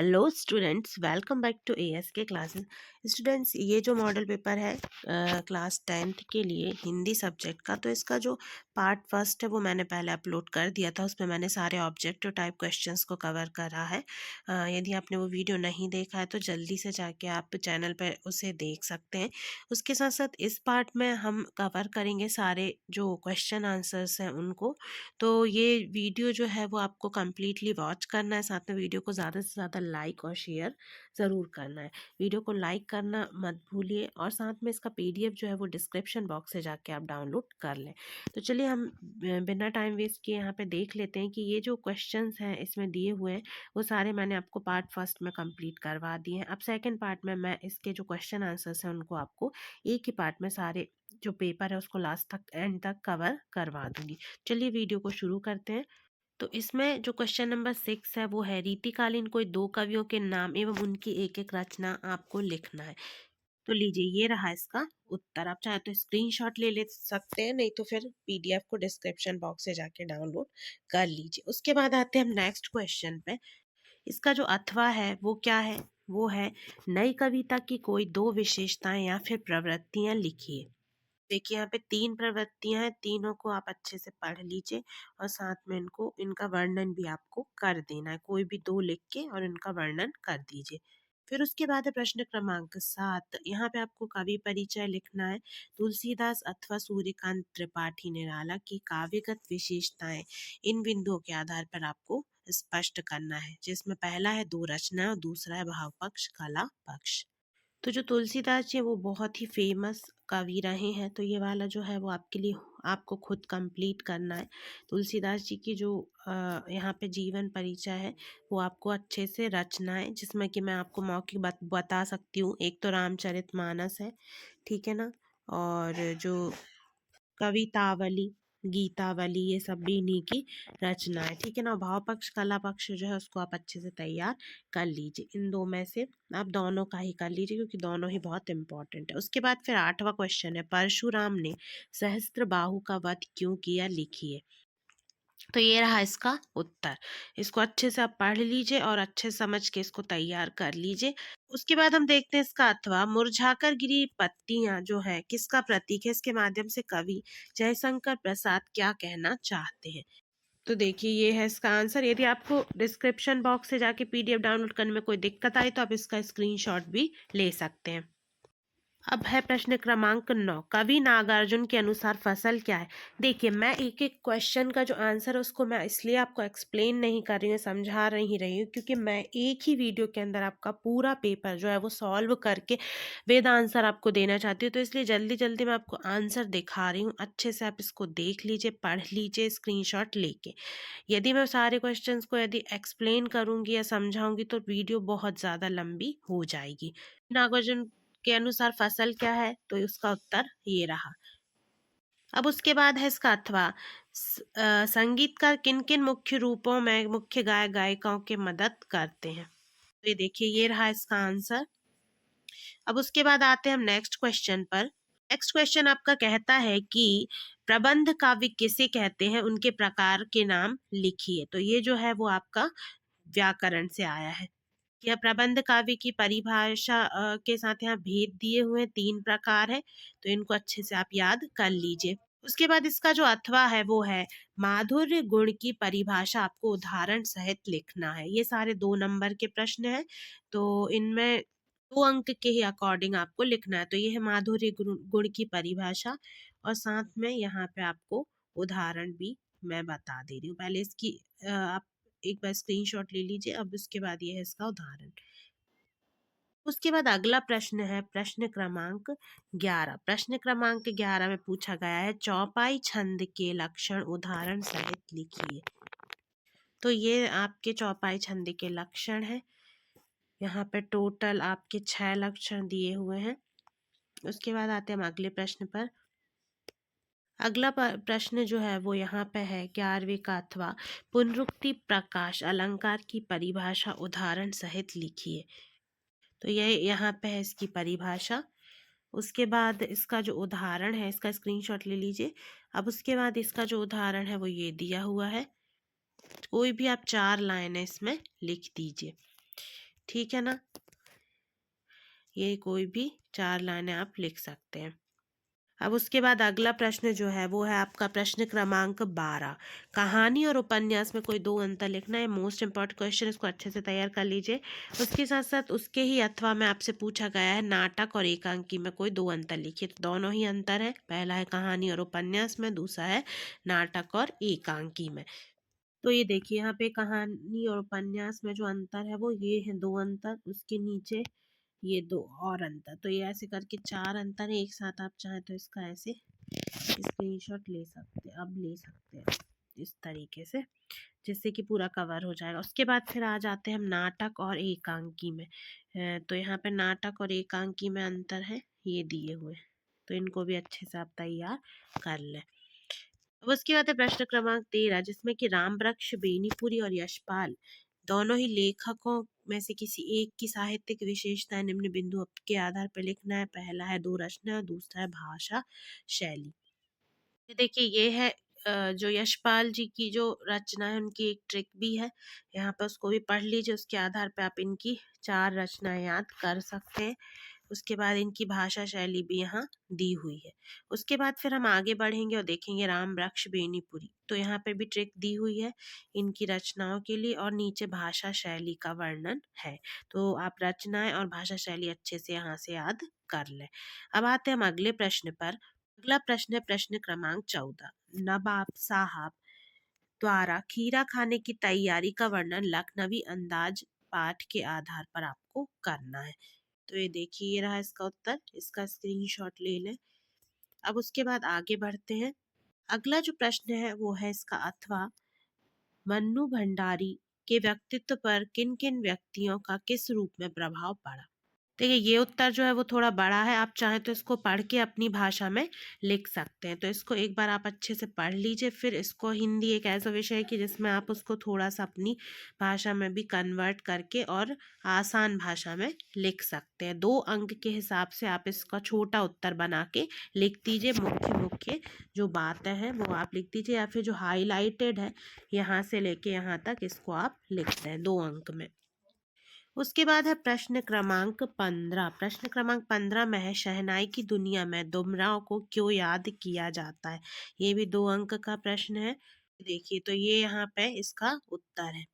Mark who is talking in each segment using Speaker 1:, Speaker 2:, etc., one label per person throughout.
Speaker 1: Hello students, welcome back to ASK classes. Students, ये जो model paper है class 10th के लिए हिंदी सब्जेक्ट का, तो इसका जो पार्ट फर्स्ट है वो मैंने पहले अपलोड कर दिया था। उसमें मैंने सारे ऑब्जेक्टिव टाइप क्वेश्चंस को कवर करा है। यदि आपने वो वीडियो नहीं देखा है तो जल्दी से जाके आप चैनल पर उसे देख सकते हैं। उसके साथ साथ इस पार्ट में हम कवर करेंगे सारे जो क्वेश्चन आंसर्स हैं उनको। तो ये वीडियो जो है वो आपको कम्प्लीटली वॉच करना है, साथ में वीडियो को ज़्यादा से ज़्यादा लाइक और शेयर ज़रूर करना है। वीडियो को लाइक करना मत भूलिए और साथ में इसका पीडीएफ जो है वो डिस्क्रिप्शन बॉक्स से जाके आप डाउनलोड कर लें। तो चलिए हम बिना टाइम वेस्ट किए यहाँ पे देख लेते हैं कि ये जो क्वेश्चंस हैं इसमें दिए हुए हैं वो सारे मैंने आपको पार्ट फर्स्ट में कंप्लीट करवा दिए हैं। अब सेकेंड पार्ट में मैं इसके जो क्वेश्चन आंसर्स हैं उनको आपको एक ही पार्ट में सारे जो पेपर है उसको लास्ट तक एंड तक कवर करवा दूंगी। चलिए वीडियो को शुरू करते हैं। तो इसमें जो क्वेश्चन नंबर 6 है वो है रीतिकालीन कोई दो कवियों के नाम एवं उनकी एक एक रचना आपको लिखना है। तो लीजिए, ये रहा इसका उत्तर। आप चाहे तो स्क्रीनशॉट ले सकते हैं, नहीं तो फिर पीडीएफ को डिस्क्रिप्शन बॉक्स से जाके डाउनलोड कर लीजिए। उसके बाद आते हैं हम नेक्स्ट क्वेश्चन पे। इसका जो अथवा है वो क्या है? वो है नई कविता की कोई दो विशेषताएं या फिर प्रवृत्तियां लिखिए। देखिए, यहाँ पे 3 प्रवृत्तियाँ हैं, तीनों को आप अच्छे से पढ़ लीजिए और साथ में इनका वर्णन भी आपको कर देना है। कोई भी 2 लिख के और इनका वर्णन कर दीजिए। फिर उसके बाद है प्रश्न क्रमांक 7। यहाँ पे आपको कवि परिचय लिखना है। तुलसीदास अथवा सूर्यकांत त्रिपाठी निराला की काव्यगत विशेषताएं इन बिंदुओं के आधार पर आपको स्पष्ट करना है, जिसमें पहला है 2 रचना और दूसरा है भाव पक्ष, कला पक्ष। तो जो तुलसीदास जी हैं वो बहुत ही फेमस कवि रहे हैं, तो ये वाला जो है वो आपके लिए आपको खुद कंप्लीट करना है। तुलसीदास जी की जो यहाँ पे जीवन परिचय है वो आपको अच्छे से रचना है, जिसमें कि मैं आपको मौखिक बता सकती हूँ। एक तो रामचरितमानस है, ठीक है ना, और जो कवितावली, गीतावली, ये सब भी इन्हीं की रचना है, ठीक है ना। भाव पक्ष, कला पक्ष जो है उसको आप अच्छे से तैयार कर लीजिए। इन दो में से आप दोनों का ही कर लीजिए क्योंकि दोनों ही बहुत इंपॉर्टेंट है। उसके बाद फिर 8वां क्वेश्चन है, परशुराम ने सहस्त्र बाहु का वध क्यों किया, लिखिए। तो ये रहा इसका उत्तर। इसको अच्छे से आप पढ़ लीजिए और अच्छे समझ के इसको तैयार कर लीजिए। उसके बाद हम देखते हैं इसका अथवा। मुरझाकर गिरी पत्तियां जो है किसका प्रतीक है? इसके माध्यम से कवि जयशंकर प्रसाद क्या कहना चाहते हैं? तो देखिए, ये है इसका आंसर। यदि आपको डिस्क्रिप्शन बॉक्स से जाके पीडीएफ डाउनलोड करने में कोई दिक्कत आई तो आप इसका स्क्रीनशॉट भी ले सकते हैं। अब है प्रश्न क्रमांक 9। कवि नागार्जुन के अनुसार फसल क्या है? देखिए, मैं एक एक क्वेश्चन का जो आंसर है उसको मैं इसलिए आपको एक्सप्लेन नहीं कर रही हूँ, समझा नहीं रही हूँ, क्योंकि मैं एक ही वीडियो के अंदर आपका पूरा पेपर जो है वो सॉल्व करके विद आंसर आपको देना चाहती हूँ। तो इसलिए जल्दी जल्दी मैं आपको आंसर दिखा रही हूँ। अच्छे से आप इसको देख लीजिए, पढ़ लीजिए स्क्रीनशॉट लेके। यदि मैं सारे क्वेश्चंस को यदि एक्सप्लेन करूंगी या समझाऊंगी तो वीडियो बहुत ज़्यादा लंबी हो जाएगी। नागार्जुन के अनुसार फसल क्या है? तो उसका उत्तर ये रहा। अब उसके बाद है इसका अथवा। संगीतकार किन किन मुख्य रूपों में मुख्य गायक गायिकाओं के मदद करते हैं? तो ये देखिए, ये रहा इसका आंसर। अब उसके बाद आते हैं हम नेक्स्ट क्वेश्चन पर। नेक्स्ट क्वेश्चन आपका कहता है कि प्रबंध काव्य किसे कहते हैं, उनके प्रकार के नाम लिखिए। तो ये जो है वो आपका व्याकरण से आया है। यह प्रबंध काव्य की परिभाषा के साथ यहाँ भेद दिए हुए 3 प्रकार है, तो इनको अच्छे से आप याद कर लीजिए। उसके बाद इसका जो अथवा है वो है माधुर्य गुण की परिभाषा आपको उदाहरण सहित लिखना है। ये सारे 2 नंबर के प्रश्न हैं, तो इनमें 2 अंक के ही अकॉर्डिंग आपको लिखना है। तो ये है माधुर्य गुण की परिभाषा और साथ में यहाँ पे आपको उदाहरण भी मैं बता दे रही हूँ। पहले इसकी आप एक बार स्क्रीनशॉट ले लीजिए। अब उसके बाद ये है इसका उदाहरण। उसके बाद अगला प्रश्न है प्रश्न क्रमांक 11। प्रश्न क्रमांक 11 में पूछा गया है चौपाई छंद के लक्षण उदाहरण सहित लिखिए। तो ये आपके चौपाई छंद के लक्षण है। यहाँ पे टोटल आपके 6 लक्षण दिए हुए हैं। उसके बाद आते हैं हम अगले प्रश्न पर। अगला प्रश्न जो है वो यहाँ पे है 11वीं का अथवा पुनरुक्ति प्रकाश अलंकार की परिभाषा उदाहरण सहित लिखिए। तो ये यहाँ पे है इसकी परिभाषा। उसके बाद इसका जो उदाहरण है इसका स्क्रीनशॉट ले लीजिए। अब उसके बाद इसका जो उदाहरण है वो ये दिया हुआ है। कोई भी आप 4 लाइनें इसमें लिख दीजिए। ठीक है ना। ये कोई भी 4 लाइनें आप लिख सकते हैं। अब उसके बाद अगला प्रश्न जो है वो है आपका प्रश्न क्रमांक 12। कहानी और उपन्यास में कोई 2 अंतर लिखना है। मोस्ट इंपॉर्टेंट क्वेश्चन, इसको अच्छे से तैयार कर लीजिए। उसके साथ साथ उसके ही अथवा में आपसे पूछा गया है नाटक और एकांकी में कोई 2 अंतर लिखिए। तो दोनों ही अंतर है, पहला है कहानी और उपन्यास में, दूसरा है नाटक और एकांकी में। तो ये देखिए यहाँ पे कहानी और उपन्यास में जो अंतर है वो ये है 2 अंतर, उसके नीचे ये 2 और अंतर। तो ये ऐसे करके 4 अंतर है एक साथ। आप चाहें तो इसका ऐसे स्क्रीनशॉट ले सकते हैं, अब ले सकते हैं इस तरीके से, जिससे कि पूरा कवर हो जाएगा। उसके बाद फिर आ जाते हैं हम नाटक और एकांकी में। तो यहाँ पे नाटक और एकांकी में अंतर है ये दिए हुए, तो इनको भी अच्छे से आप तैयार कर लें। अब उसके बाद है प्रश्न क्रमांक 13, जिसमें कि रामवृक्ष बेनीपुरी और यशपाल दोनों ही लेखकों में से किसी एक की साहित्यिक विशेषताएं निम्न बिंदुओं के आधार पर लिखना है। पहला है 2 रचना और दूसरा है भाषा शैली। ये देखिए ये है जो यशपाल जी की जो रचना है उनकी एक ट्रिक भी है, यहाँ पे उसको भी पढ़ लीजिए। उसके आधार पे आप इनकी 4 रचनाएं याद कर सकते हैं। उसके बाद इनकी भाषा शैली भी यहाँ दी हुई है। उसके बाद फिर हम आगे बढ़ेंगे और देखेंगे राम वृक्ष बेनीपुरी। तो यहाँ पे भी ट्रिक दी हुई है इनकी रचनाओं के लिए, और नीचे भाषा शैली का वर्णन है। तो आप रचनाएं और भाषा शैली अच्छे से यहाँ से याद कर लें। अब आते हैं हम अगले प्रश्न पर। अगला प्रश्न है प्रश्न क्रमांक 14। नवाब साहब द्वारा खीरा खाने की तैयारी का वर्णन लखनवी अंदाज पाठ के आधार पर आपको करना है। तो ये देखिए ये रहा इसका उत्तर, इसका स्क्रीनशॉट ले लें। अब उसके बाद आगे बढ़ते हैं। अगला जो प्रश्न है वो है इसका अथवा। मन्नू भंडारी के व्यक्तित्व पर किन किन व्यक्तियों का किस रूप में प्रभाव पड़ा। देखिए ये उत्तर जो है वो थोड़ा बड़ा है, आप चाहें तो इसको पढ़ के अपनी भाषा में लिख सकते हैं। तो इसको एक बार आप अच्छे से पढ़ लीजिए, फिर इसको हिंदी एक ऐसा विषय है कि जिसमें आप उसको थोड़ा सा अपनी भाषा में भी कन्वर्ट करके और आसान भाषा में लिख सकते हैं। 2 अंक के हिसाब से आप इसका छोटा उत्तर बना के लिख दीजिए। मुख्य मुख्य जो बातें हैं वो आप लिख दीजिए, या फिर जो हाईलाइटेड है यहाँ से लेके यहाँ तक इसको आप लिखते हैं 2 अंक में। उसके बाद है प्रश्न क्रमांक 15। प्रश्न क्रमांक 15 में है शहनाई की दुनिया में दुमराव को क्यों याद किया जाता है। ये भी 2 अंक का प्रश्न है। देखिए तो ये यहाँ पे इसका उत्तर है।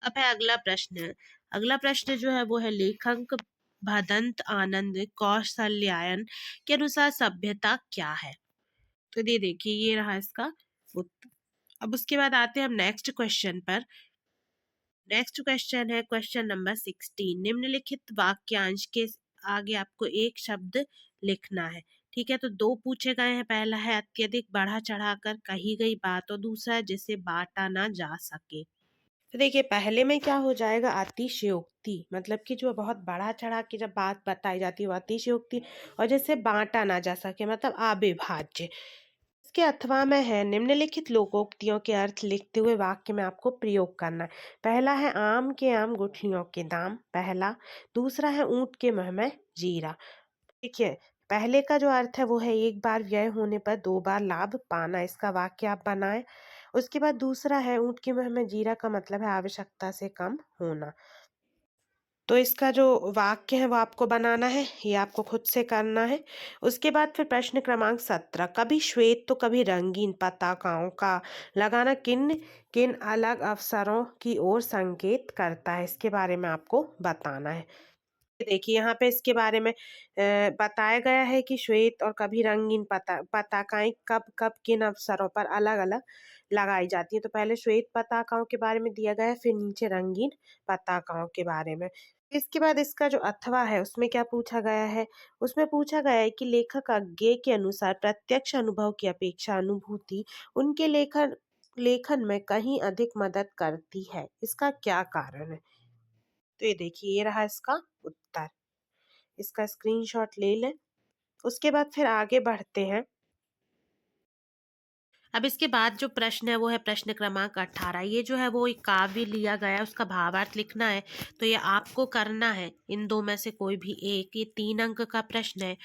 Speaker 1: अब है अगला प्रश्न। अगला प्रश्न जो है वो है लेखक भदंत आनंद कौशल्यायन के अनुसार सभ्यता क्या है। तो ये देखिए ये रहा इसका उत्तर। अब उसके बाद आते हैं हम नेक्स्ट क्वेश्चन पर। नेक्स्ट क्वेश्चन है क्वेश्चन नंबर 16। निम्नलिखित वाक्यांश के आगे आपको एक शब्द लिखना है। ठीक है, तो 2 पूछे गए हैं। पहला है अत्यधिक बढ़ा चढ़ाकर कही गई बात, और दूसरा है जिसे बांटा ना जा सके। तो देखिए पहले में क्या हो जाएगा, अतिशयोक्ति, मतलब कि जो बहुत बढ़ा चढ़ा के जब बात बताई जाती है वो अतिशयोक्ति, और जिसे बांटा ना जा सके मतलब अविभाज्य। इसके अथवा में है निम्नलिखित लोकोक्तियों के अर्थ लिखते हुए वाक्य में आपको प्रयोग करना है। पहला है आम के आम गुठलियों के दाम, पहला। दूसरा है ऊंट के मुंह में जीरा। देखिए पहले का जो अर्थ है वो है एक बार व्यय होने पर 2 बार लाभ पाना, इसका वाक्य आप बनाएं। उसके बाद दूसरा है ऊंट के मुंह में जीरा का मतलब है आवश्यकता से कम होना। तो इसका जो वाक्य है वो आपको बनाना है, ये आपको खुद से करना है। उसके बाद फिर प्रश्न क्रमांक 17। कभी श्वेत तो कभी रंगीन पताकाओं का लगाना किन किन अलग अवसरों की ओर संकेत करता है, इसके बारे में आपको बताना है। देखिए यहाँ पे इसके बारे में बताया गया है कि श्वेत और कभी रंगीन पताकाएं कब कब किन अवसरों पर अलग अलग लगाई जाती है। तो पहले श्वेत पताकाओं के बारे में दिया गया है, फिर नीचे रंगीन पताकाओं के बारे में। इसके बाद इसका जो अथवा है उसमें क्या पूछा गया है, उसमें पूछा गया है कि लेखक आज्ञे के अनुसार प्रत्यक्ष अनुभव की अपेक्षा अनुभूति उनके लेखन लेखन में कहीं अधिक मदद करती है, इसका क्या कारण है। तो ये देखिए ये रहा इसका उत्तर, इसका स्क्रीनशॉट ले लें। उसके बाद फिर आगे बढ़ते हैं। अब इसके बाद जो प्रश्न है वो है प्रश्न क्रमांक 18। ये जो है वो एक काव्य लिया गया है, उसका भावार्थ लिखना है। तो ये आपको करना है, इन दो में से कोई भी एक। ये 3 अंक का प्रश्न है।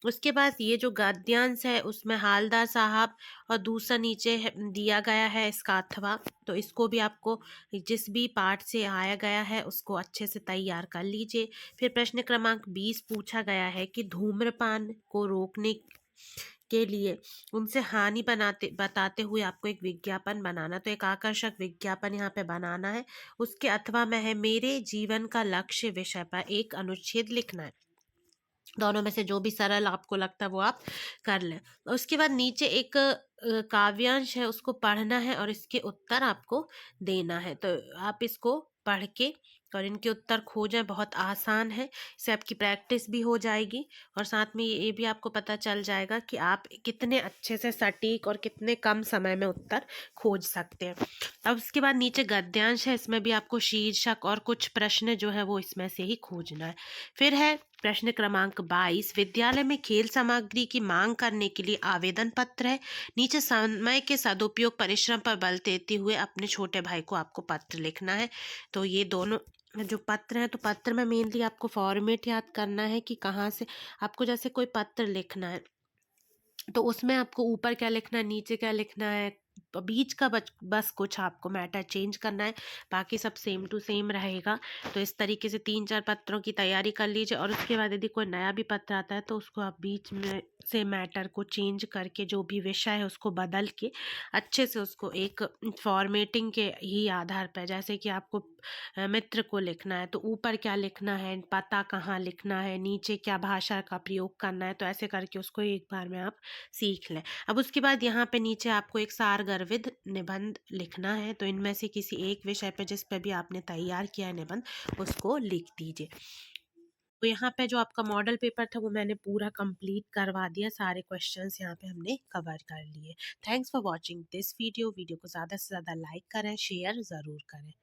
Speaker 1: उसके बाद ये जो गद्यांश है उसमें हालदार साहब और दूसरा नीचे दिया गया है इसका अथवा। तो इसको भी आपको जिस भी पाठ से आया गया है उसको अच्छे से तैयार कर लीजिए। फिर प्रश्न क्रमांक 20 पूछा गया है कि धूम्रपान को रोकने के लिए उनसे हानि बनाते बताते हुए आपको एक विज्ञापन बनाना। तो एक आकर्षक विज्ञापन यहाँ पे बनाना है। उसके अथवा में है मेरे जीवन का लक्ष्य विषय पर एक अनुच्छेद लिखना है। दोनों में से जो भी सरल आपको लगता है वो आप कर लें। उसके बाद नीचे एक काव्यांश है, उसको पढ़ना है और इसके उत्तर आपको देना है। तो आप इसको पढ़ के और इनके उत्तर खोजें, बहुत आसान है। इससे आपकी प्रैक्टिस भी हो जाएगी और साथ में ये भी आपको पता चल जाएगा कि आप कितने अच्छे से सटीक और कितने कम समय में उत्तर खोज सकते हैं। अब उसके बाद नीचे गद्यांश है, इसमें भी आपको शीर्षक और कुछ प्रश्न जो है वो इसमें से ही खोजना है। फिर है प्रश्न क्रमांक 22, विद्यालय में खेल सामग्री की मांग करने के लिए आवेदन पत्र है। नीचे समय के सदुपयोग परिश्रम पर बल देते हुए अपने छोटे भाई को आपको पत्र लिखना है। तो ये दोनों जो पत्र हैं, तो पत्र में मेनली आपको फॉर्मेट याद करना है कि कहाँ से आपको जैसे कोई पत्र लिखना है तो उसमें आपको ऊपर क्या लिखना है, नीचे क्या लिखना है, बीच का बस कुछ आपको मैटर चेंज करना है, बाकी सब सेम टू सेम रहेगा। तो इस तरीके से 3-4 पत्रों की तैयारी कर लीजिए और उसके बाद यदि कोई नया भी पत्र आता है तो उसको आप बीच में से मैटर को चेंज करके जो भी विषय है उसको बदल के अच्छे से उसको एक फॉर्मेटिंग के ही आधार पर, जैसे कि आपको मित्र को लिखना है तो ऊपर क्या लिखना है, पता कहाँ लिखना है, नीचे क्या भाषा का प्रयोग करना है, तो ऐसे करके उसको एक बार में आप सीख लें। अब उसके बाद यहाँ पे नीचे आपको एक सारगर्भित निबंध लिखना है। तो इनमें से किसी एक विषय पे जिस पे भी आपने तैयार किया है निबंध उसको लिख दीजिए। तो यहाँ पे जो आपका मॉडल पेपर था वो मैंने पूरा कंप्लीट करवा दिया, सारे क्वेश्चंस यहाँ पे हमने कवर कर लिए। Thanks for watching this video. Video को ज़्यादा से ज़्यादा लाइक करें, शेयर ज़रूर करें।